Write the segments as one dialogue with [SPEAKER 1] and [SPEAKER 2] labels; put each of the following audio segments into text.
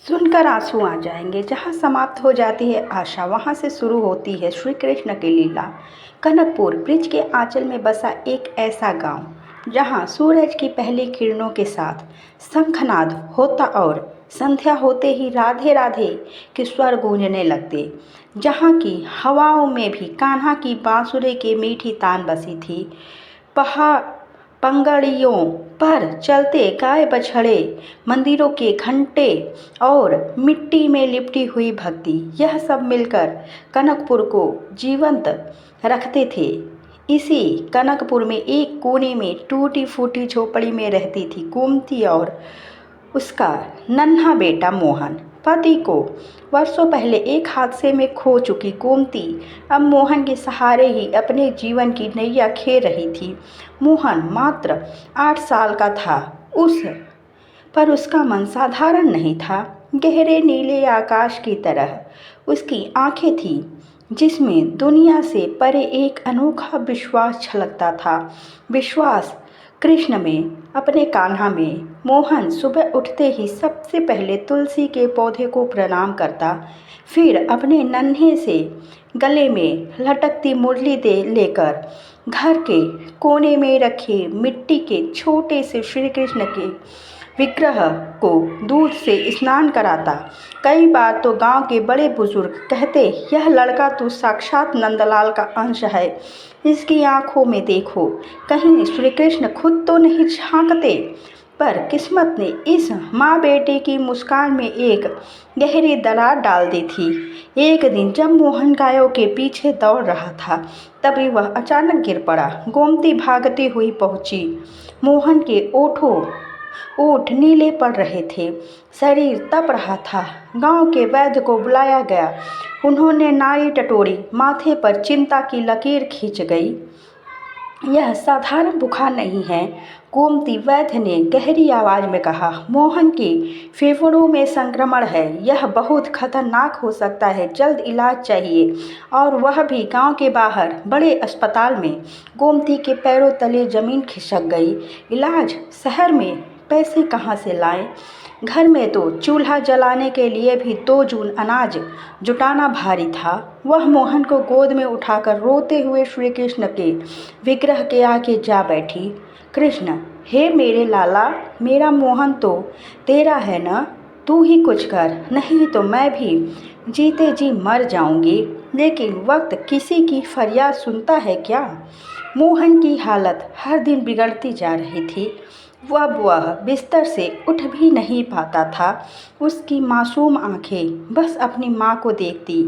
[SPEAKER 1] सुनकर आंसू आ जाएंगे। जहाँ समाप्त हो जाती है आशा, वहाँ से शुरू होती है श्री कृष्ण की लीला। कनकपुर ब्रिज के आंचल में बसा एक ऐसा गांव जहाँ सूरज की पहली किरणों के साथ शंखनाद होता और संध्या होते ही राधे राधे के स्वर गूंजने लगते। जहाँ की हवाओं में भी कान्हा की बांसुरी की मीठी तान बसी थी। पहाड़ पंगड़ियों पर चलते गाय बछड़े, मंदिरों के घंटे और मिट्टी में लिपटी हुई भक्ति, यह सब मिलकर कनकपुर को जीवंत रखते थे। इसी कनकपुर में एक कोने में टूटी फूटी झोपड़ी में रहती थी गोमती और उसका नन्हा बेटा मोहन। पति को वर्षों पहले एक हादसे में खो चुकी गोमती अब मोहन के सहारे ही अपने जीवन की नैया खेल रही थी। मोहन मात्र 8 साल का था पर उसका मन साधारण नहीं था। गहरे नीले आकाश की तरह उसकी आंखें थीं, जिसमें दुनिया से परे एक अनोखा विश्वास छलकता था। विश्वास कृष्ण में, अपने कान्हा में। मोहन सुबह उठते ही सबसे पहले तुलसी के पौधे को प्रणाम करता, फिर अपने नन्हे से गले में लटकती मुरली दे लेकर घर के कोने में रखे मिट्टी के छोटे से श्री कृष्ण के विग्रह को दूध से स्नान कराता। कई बार तो गांव के बड़े बुजुर्ग कहते, यह लड़का तो साक्षात नंदलाल का अंश है, इसकी आंखों में देखो, कहीं श्री कृष्ण खुद तो नहीं झांकते। पर किस्मत ने इस माँ बेटे की मुस्कान में एक गहरी दरार डाल दी थी। एक दिन जब मोहन गायों के पीछे दौड़ रहा था, तभी वह अचानक गिर पड़ा। गोमती भागती हुई पहुंची। मोहन के ओठ नीले पड़ रहे थे, शरीर तप रहा था। गांव के वैद्य को बुलाया गया। उन्होंने नाई टटोरी, माथे पर चिंता की लकीर खींच गई। यह साधारण बुखार नहीं है, गोमती वैद्य ने गहरी आवाज में कहा। मोहन के फेफड़ों में संक्रमण है, यह बहुत खतरनाक हो सकता है, जल्द इलाज चाहिए, और वह भी गांव के बाहर बड़े अस्पताल में। गोमती के पैरों तले जमीन खिसक गई। इलाज शहर में पैसे कहाँ से लाएं? घर में तो चूल्हा जलाने के लिए भी 2 जून अनाज जुटाना भारी था। वह मोहन को गोद में उठाकर रोते हुए श्री कृष्ण के विग्रह के आगे जा बैठी। कृष्ण, हे मेरे लाला, मेरा मोहन तो तेरा है ना, तू ही कुछ कर, नहीं तो मैं भी जीते जी मर जाऊंगी। लेकिन वक्त किसी की फरियाद सुनता है क्या? मोहन की हालत हर दिन बिगड़ती जा रही थी। वह बिस्तर से उठ भी नहीं पाता था। उसकी मासूम आंखें बस अपनी माँ को देखती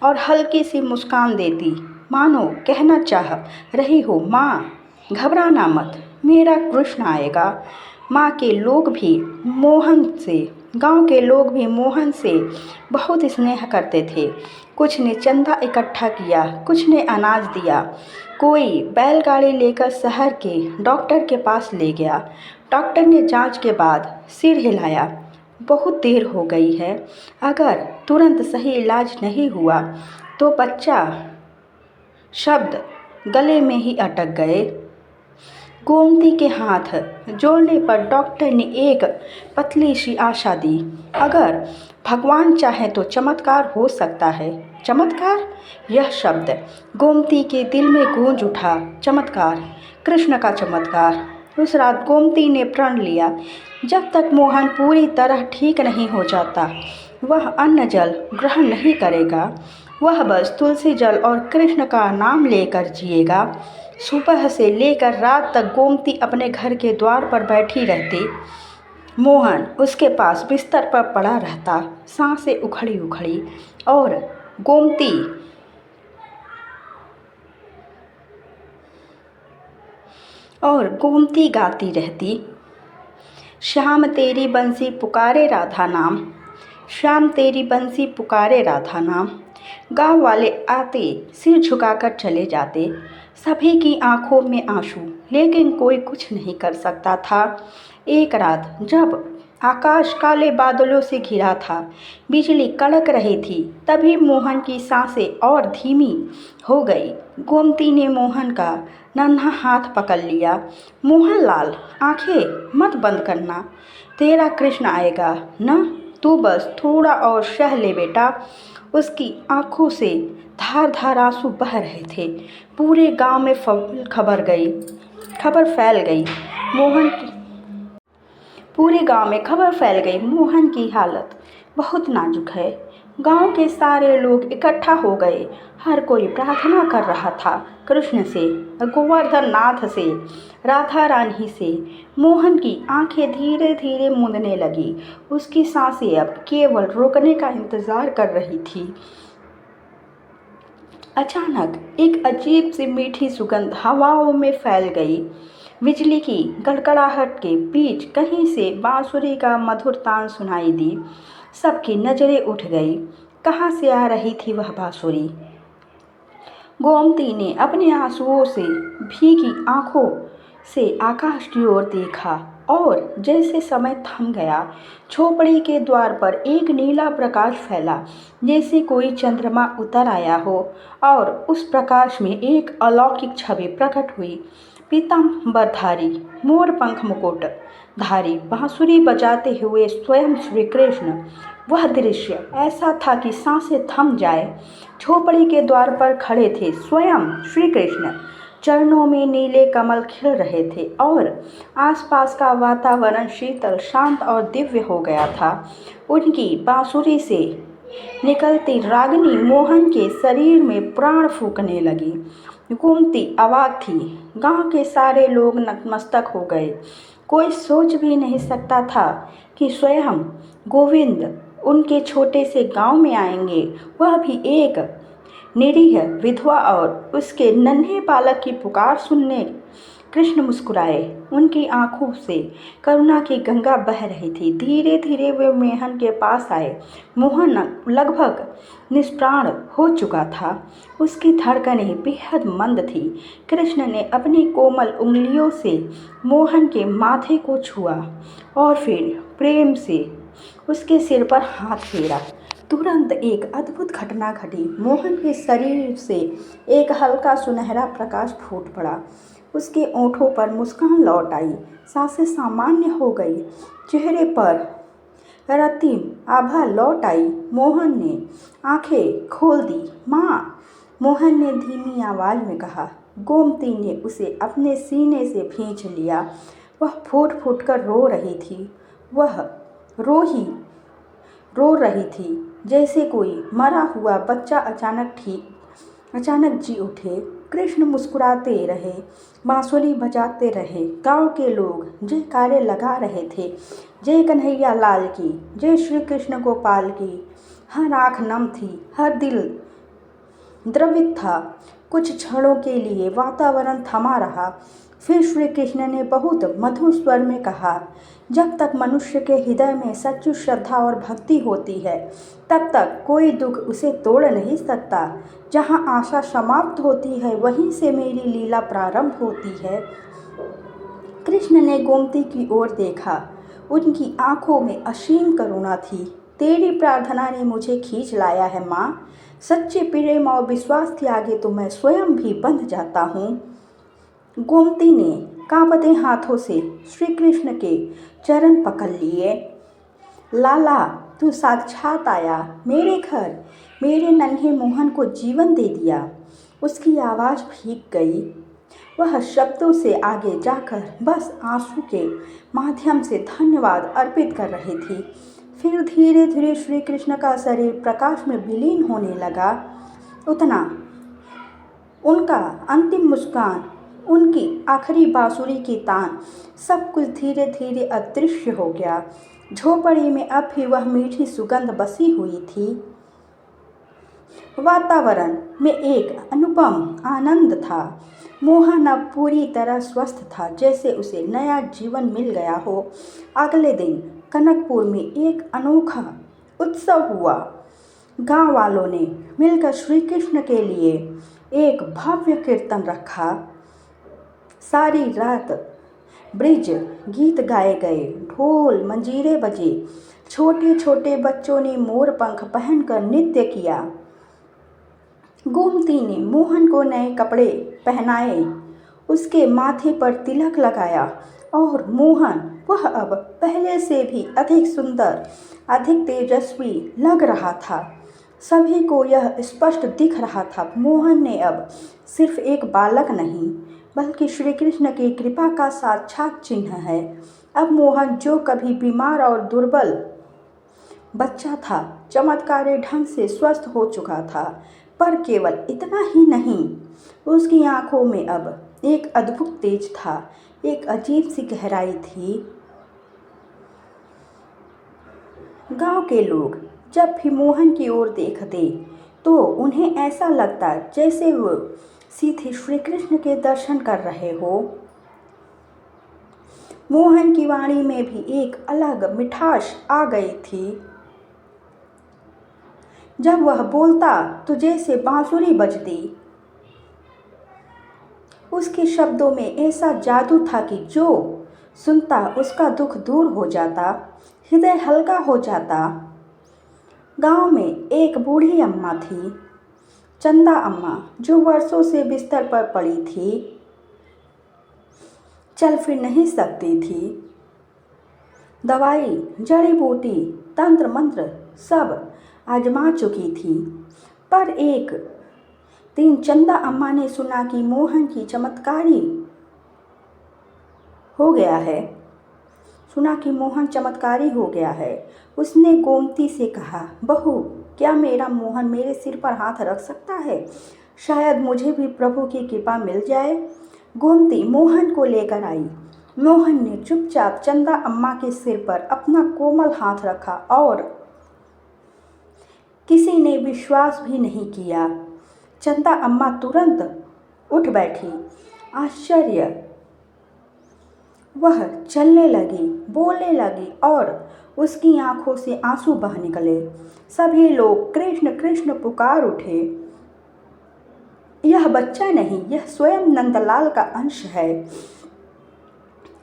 [SPEAKER 1] और हल्की सी मुस्कान देती, मानो कहना चाह रही हो, माँ घबराना मत, मेरा कृष्ण आएगा। माँ के लोग भी मोहन से गांव के लोग भी मोहन से बहुत स्नेह करते थे। कुछ ने चंदा इकट्ठा किया, कुछ ने अनाज दिया, कोई बैलगाड़ी लेकर शहर के डॉक्टर के पास ले गया। डॉक्टर ने जांच के बाद सिर हिलाया, बहुत देर हो गई है, अगर तुरंत सही इलाज नहीं हुआ तो बच्चा। शब्द गले में ही अटक गए। गोमती के हाथ जोड़ने पर डॉक्टर ने एक पतली सी आशा दी, अगर भगवान चाहे तो चमत्कार हो सकता है। चमत्कार? यह शब्द गोमती के दिल में गूंज उठा। चमत्कार, कृष्ण का चमत्कार। उस रात गोमती ने प्रण लिया, जब तक मोहन पूरी तरह ठीक नहीं हो जाता, वह अन्न जल ग्रहण नहीं करेगा। वह बस तुलसी जल और कृष्ण का नाम लेकर जिएगा। सुबह से लेकर रात तक गोमती अपने घर के द्वार पर बैठी रहती। मोहन उसके पास बिस्तर पर पड़ा रहता, सांसें उखड़ी उखड़ी, और गोमती गाती रहती, श्याम तेरी बंसी पुकारे राधा नाम, श्याम तेरी बंसी पुकारे राधा नाम। गांव वाले आते, सिर झुकाकर चले जाते, सभी की आंखों में आंसू, लेकिन कोई कुछ नहीं कर सकता था। एक रात जब आकाश काले बादलों से घिरा था, बिजली कड़क रही थी, तभी मोहन की सांसें और धीमी हो गई। गोमती ने मोहन का नन्हा हाथ पकड़ लिया। मोहन लाल, आंखें मत बंद करना, तेरा कृष्ण आएगा न, तू बस थोड़ा और सह ले बेटा। उसकी आंखों से धार धार आंसू बह रहे थे। पूरे गांव में खबर फैल गई। मोहन पूरे गांव में खबर फैल गई, मोहन की हालत बहुत नाजुक है। गांव के सारे लोग इकट्ठा हो गए। हर कोई प्रार्थना कर रहा था, कृष्ण से, गोवर्धन नाथ से, राधा रानी से। मोहन की आंखें धीरे धीरे मूंदने लगी। उसकी सांसें अब केवल रुकने का इंतजार कर रही थी। अचानक एक अजीब सी मीठी सुगंध हवाओं में फैल गई। बिजली की गड़गड़ाहट के बीच कहीं से बांसुरी का मधुर तान सुनाई दी। सबकी नजरें उठ गई। कहाँ से आ रही थी वह बांसुरी? गोमती ने अपने आंसुओं से भीगी आंखों से आकाश की ओर देखा और जैसे समय थम गया, झोपड़ी के द्वार पर एक नीला प्रकाश फैला, जैसे कोई चंद्रमा उतर आया हो और उस प्रकाश में एक अलौकिक छवि प्रकट हुई। पीतांबरधारी, मोर पंख मुकुट धारी, बांसुरी बजाते हुए स्वयं श्री कृष्ण। वह दृश्य ऐसा था कि सांसें थम जाए। झोपड़ी के द्वार पर खड़े थे स्वयं श्री कृष्ण। चरणों में नीले कमल खिल रहे थे और आसपास का वातावरण शीतल, शांत और दिव्य हो गया था। उनकी बांसुरी से निकलती रागिनी मोहन के शरीर में प्राण फूंकने लगी। गोमती अवाक थी। गांव के सारे लोग नतमस्तक हो गए। कोई सोच भी नहीं सकता था कि स्वयं गोविंद उनके छोटे से गांव में आएंगे, वह भी एक निरीह विधवा और उसके नन्हे बालक की पुकार सुनने। कृष्ण मुस्कुराए। उनकी आंखों से करुणा की गंगा बह रही थी। धीरे धीरे वे मोहन के पास आए। मोहन लगभग निष्प्राण हो चुका था। उसकी धड़कनें बेहद मंद थी। कृष्ण ने अपनी कोमल उंगलियों से मोहन के माथे को छुआ और फिर प्रेम से उसके सिर पर हाथ फेरा। तुरंत एक अद्भुत घटना घटी। मोहन के शरीर से एक हल्का सुनहरा प्रकाश फूट पड़ा। उसके ओंठों पर मुस्कान लौट आई। सांसें सामान्य हो गई। चेहरे पर रतिम आभा लौट आई। मोहन ने आंखें खोल दी। माँ, मोहन ने धीमी आवाज में कहा। गोमती ने उसे अपने सीने से भींच लिया। वह फूट फूट कर रो रही थी। वह रो रही थी जैसे कोई मरा हुआ बच्चा अचानक जी उठे। कृष्ण मुस्कुराते रहे, बांसुरी बजाते रहे। गांव के लोग जयकारे लगा रहे थे। जय कन्हैया लाल की, जय श्री कृष्ण गोपाल की। हर आँख नम थी, हर दिल द्रवित था। कुछ क्षणों के लिए वातावरण थमा रहा। फिर श्री कृष्ण ने बहुत मधुर स्वर में कहा, जब तक मनुष्य के हृदय में सच्ची श्रद्धा और भक्ति होती है, तब तक कोई दुख उसे तोड़ नहीं सकता। जहाँ आशा समाप्त होती है, वहीं से मेरी लीला प्रारंभ होती है। कृष्ण ने गोमती की ओर देखा। उनकी आंखों में असीम करुणा थी। तेरी प्रार्थना ने मुझे खींच लाया है माँ। सच्चे प्रेम और विश्वास के आगे तो मैं स्वयं भी बंध जाता हूँ। गोमती ने कांपते हाथों से श्री कृष्ण के चरण पकड़ लिए। लाला, तू साक्षात आया। मेरे घर मेरे नन्हे मोहन को जीवन दे दिया। उसकी आवाज़ भीग गई। वह शब्दों से आगे जाकर बस आंसू के माध्यम से धन्यवाद अर्पित कर रही थी। फिर धीरे धीरे श्री कृष्ण का शरीर प्रकाश में विलीन होने लगा। उतना उनका अंतिम मुस्कान, उनकी आखिरी बांसुरी की तान, सब कुछ धीरे धीरे अदृश्य हो गया। झोपड़ी में अब भी वह मीठी सुगंध बसी हुई थी। वातावरण में एक अनुपम आनंद था। मोहन अब पूरी तरह स्वस्थ था, जैसे उसे नया जीवन मिल गया हो। अगले दिन कनकपुर में एक अनोखा उत्सव हुआ। गांव वालों ने मिलकर श्री कृष्ण के लिए एक भव्य कीर्तन रखा। सारी रात ब्रिज गीत गाए गए, ढोल मंजीरे बजे, छोटे छोटे बच्चों ने मोर पंख पहनकर नृत्य किया। गोमती ने मोहन को नए कपड़े पहनाए, उसके माथे पर तिलक लगाया और मोहन वह अब पहले से भी अधिक सुंदर, अधिक तेजस्वी लग रहा था। सभी को यह स्पष्ट दिख रहा था, मोहन ने अब सिर्फ एक बालक नहीं बल्कि श्री कृष्ण की कृपा का साक्षात चिन्ह है। अब मोहन, जो कभी बीमार और दुर्बल बच्चा था, चमत्कारी ढंग से स्वस्थ हो चुका था। पर केवल इतना ही नहीं, उसकी आंखों में अब एक अद्भुत तेज था, एक अजीब सी गहराई थी। गांव के लोग जब भी मोहन की ओर देखते तो उन्हें ऐसा लगता जैसे वो सीधे श्री कृष्ण के दर्शन कर रहे हो। मोहन की वाणी में भी एक अलग मिठास आ गई थी। जब वह बोलता तो जैसे बांसुरी बजती। उसके शब्दों में ऐसा जादू था कि जो सुनता उसका दुख दूर हो जाता, हृदय हल्का हो जाता। गांव में एक बूढ़ी अम्मा थी, चंदा अम्मा, जो वर्षों से बिस्तर पर पड़ी थी, चल फिर नहीं सकती थी। दवाई, जड़ी बूटी, तंत्र मंत्र सब आजमा चुकी थी। पर एक दिन चंदा अम्मा ने सुना कि मोहन की चमत्कारी हो गया है। उसने गोमती से कहा, बहू, क्या मेरा मोहन मेरे सिर पर हाथ रख सकता है? शायद मुझे भी प्रभु की कृपा मिल जाए। गोमती मोहन को लेकर आई। मोहन ने चुपचाप चंदा अम्मा के सिर पर अपना कोमल हाथ रखा और किसी ने विश्वास भी नहीं किया। चंदा अम्मा तुरंत उठ बैठी। आश्चर्य, वह चलने लगी, बोलने लगी और उसकी आंखों से आंसू बह निकले। सभी लोग कृष्ण कृष्ण पुकार उठे। यह बच्चा नहीं, यह स्वयं नंदलाल का अंश है।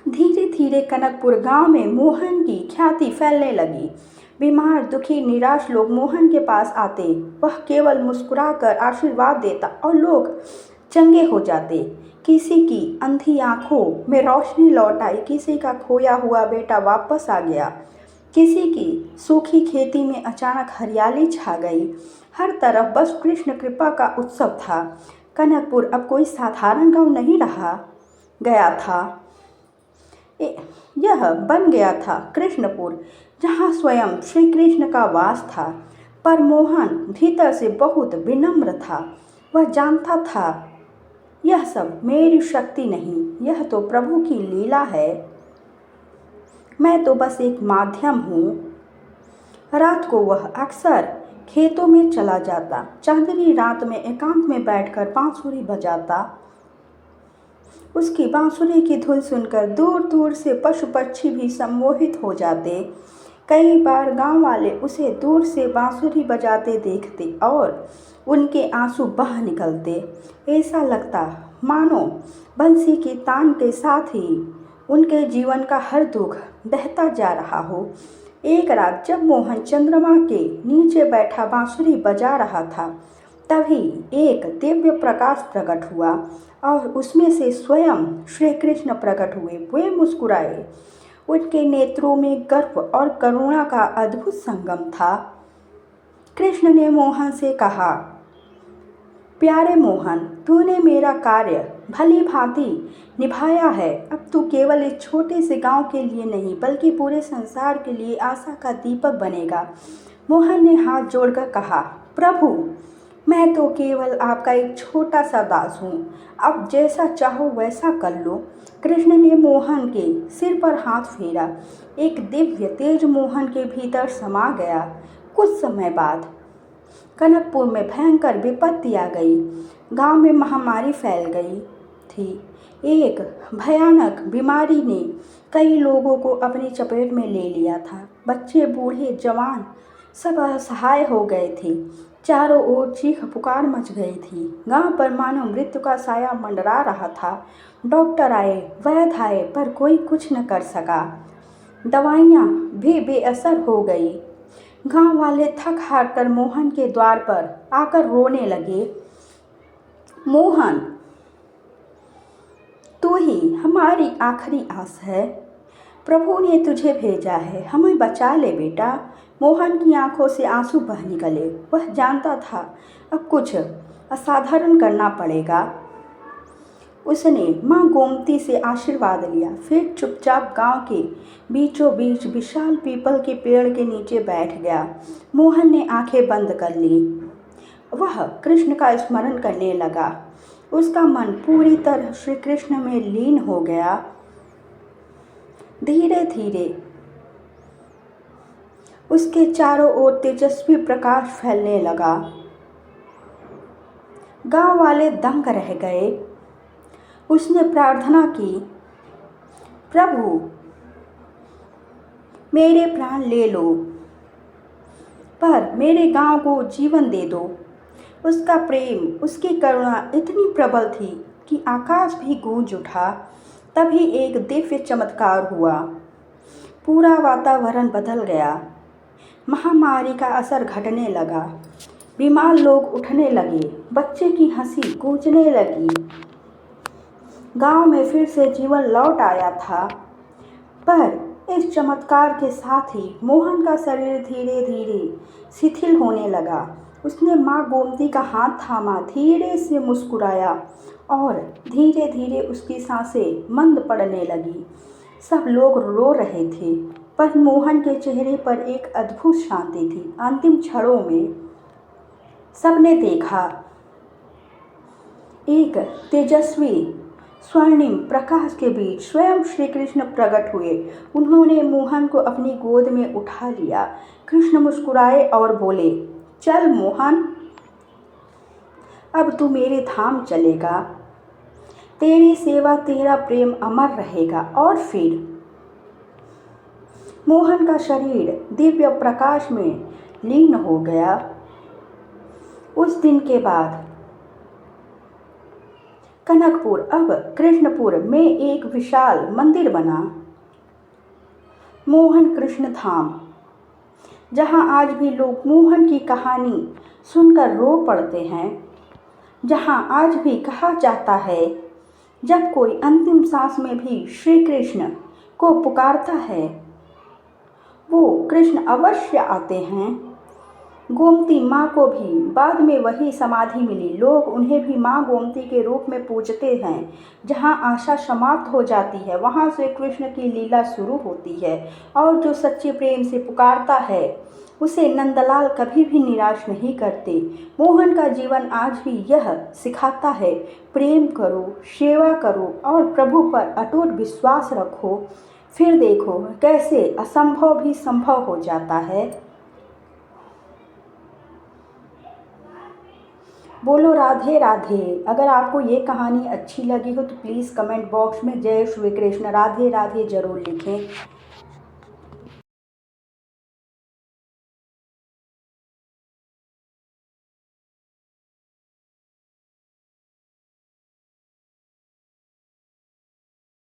[SPEAKER 1] धीरे धीरे कनकपुर गांव में मोहन की ख्याति फैलने लगी। बीमार, दुखी, निराश लोग मोहन के पास आते। वह केवल मुस्कुराकर आशीर्वाद देता और लोग चंगे हो जाते। किसी की अंधी आंखों में रोशनी लौट आई, किसी का खोया हुआ बेटा वापस आ गया, किसी की सूखी खेती में अचानक हरियाली छा गई। हर तरफ बस कृष्ण कृपा का उत्सव था। कनकपुर अब कोई साधारण गांव नहीं रहा गया था। यह बन गया था कृष्णपुर, जहाँ स्वयं श्री कृष्ण का वास था। पर मोहन भीतर से बहुत विनम्र था। वह जानता था, यह सब मेरी शक्ति नहीं, यह तो प्रभु की लीला है। मैं तो बस एक माध्यम हूँ। रात को वह अक्सर खेतों में चला जाता, चांदनी रात में एकांत में बैठकर बांसुरी बजाता। उसकी बांसुरी की धुन सुनकर दूर दूर से पशु पक्षी भी सम्मोहित हो जाते। कई बार गांव वाले उसे दूर से बांसुरी बजाते देखते और उनके आंसू बह निकलते। ऐसा लगता मानो बंसी की तान के साथ ही उनके जीवन का हर दुख बहता जा रहा हो। एक रात जब मोहन चंद्रमा के नीचे बैठा बांसुरी बजा रहा था, तभी एक दिव्य प्रकाश प्रकट हुआ और उसमें से स्वयं श्री कृष्ण प्रकट हुए। वे मुस्कुराए। उनके नेत्रों में गर्व और करुणा का अद्भुत संगम था। कृष्ण ने मोहन से कहा, प्यारे मोहन, तूने मेरा कार्य भली भांति निभाया है। अब तू केवल एक छोटे से गांव के लिए नहीं बल्कि पूरे संसार के लिए आशा का दीपक बनेगा। मोहन ने हाथ जोड़कर कहा, प्रभु, मैं तो केवल आपका एक छोटा सा दास हूँ, अब जैसा चाहो वैसा कर लो। कृष्ण ने मोहन के सिर पर हाथ फेरा। एक दिव्य तेज मोहन के भीतर समा गया। कुछ समय बाद कनकपुर में भयंकर विपत्ति आ गई। गांव में महामारी फैल गई थी। एक भयानक बीमारी ने कई लोगों को अपनी चपेट में ले लिया था। बच्चे, बूढ़े, जवान सब असहाय हो गए थे। चारों ओर चीख पुकार मच गई थी। गांव पर मानो मृत्यु का साया मंडरा रहा था। डॉक्टर आए, वैद्य आए, पर कोई कुछ न कर सका। दवाइयाँ भी बेअसर हो गई। गांव वाले थक हार कर मोहन के द्वार पर आकर रोने लगे। मोहन, तू ही हमारी आखिरी आस है। प्रभु ने तुझे भेजा है, हमें बचा ले बेटा। मोहन की आंखों से आंसू बह निकले। वह जानता था अब कुछ असाधारण करना पड़ेगा। उसने माँ गोमती से आशीर्वाद लिया, फिर चुपचाप गांव के बीचों बीच विशाल पीपल के पेड़ के नीचे बैठ गया। मोहन ने आंखें बंद कर ली। वह कृष्ण का स्मरण करने लगा। उसका मन पूरी तरह श्री कृष्ण में लीन हो गया। धीरे धीरे उसके चारों ओर तेजस्वी प्रकाश फैलने लगा। गांव वाले दंग रह गए। उसने प्रार्थना की, प्रभु मेरे प्राण ले लो, पर मेरे गांव को जीवन दे दो। उसका प्रेम, उसकी करुणा इतनी प्रबल थी कि आकाश भी गूंज उठा। तभी एक दिव्य चमत्कार हुआ। पूरा वातावरण बदल गया। महामारी का असर घटने लगा। बीमार लोग उठने लगे। बच्चे की हंसी गूंजने लगी। गांव में फिर से जीवन लौट आया था। पर इस चमत्कार के साथ ही मोहन का शरीर धीरे धीरे शिथिल होने लगा। उसने माँ गोमती का हाथ थामा, धीरे से मुस्कुराया और धीरे धीरे उसकी सांसें मंद पड़ने लगी। सब लोग रो रहे थे, पर मोहन के चेहरे पर एक अद्भुत शांति थी। अंतिम क्षणों में सबने देखा, एक तेजस्वी स्वर्णिम प्रकाश के बीच स्वयं श्री कृष्ण प्रकट हुए। उन्होंने मोहन को अपनी गोद में उठा लिया। कृष्ण मुस्कुराए और बोले, चल मोहन, अब तू मेरे धाम चलेगा। तेरी सेवा, तेरा प्रेम अमर रहेगा। और फिर मोहन का शरीर दिव्य प्रकाश में लीन हो गया। उस दिन के बाद कनकपुर, अब कृष्णपुर में एक विशाल मंदिर बना, मोहन कृष्ण धाम, जहां आज भी लोग मोहन की कहानी सुनकर रो पड़ते हैं। जहां आज भी कहा जाता है, जब कोई अंतिम सांस में भी श्री कृष्ण को पुकारता है, वो कृष्ण अवश्य आते हैं। गोमती माँ को भी बाद में वही समाधि मिली। लोग उन्हें भी माँ गोमती के रूप में पूजते हैं। जहाँ आशा समाप्त हो जाती है, वहाँ से कृष्ण की लीला शुरू होती है। और जो सच्चे प्रेम से पुकारता है, उसे नंदलाल कभी भी निराश नहीं करते। मोहन का जीवन आज भी यह सिखाता है, प्रेम करो, सेवा करो और प्रभु पर अटूट विश्वास रखो। फिर देखो कैसे असंभव भी संभव हो जाता है। बोलो राधे राधे। अगर आपको ये कहानी अच्छी लगी हो तो प्लीज़ कमेंट बॉक्स में जय श्री कृष्ण राधे राधे ज़रूर लिखें।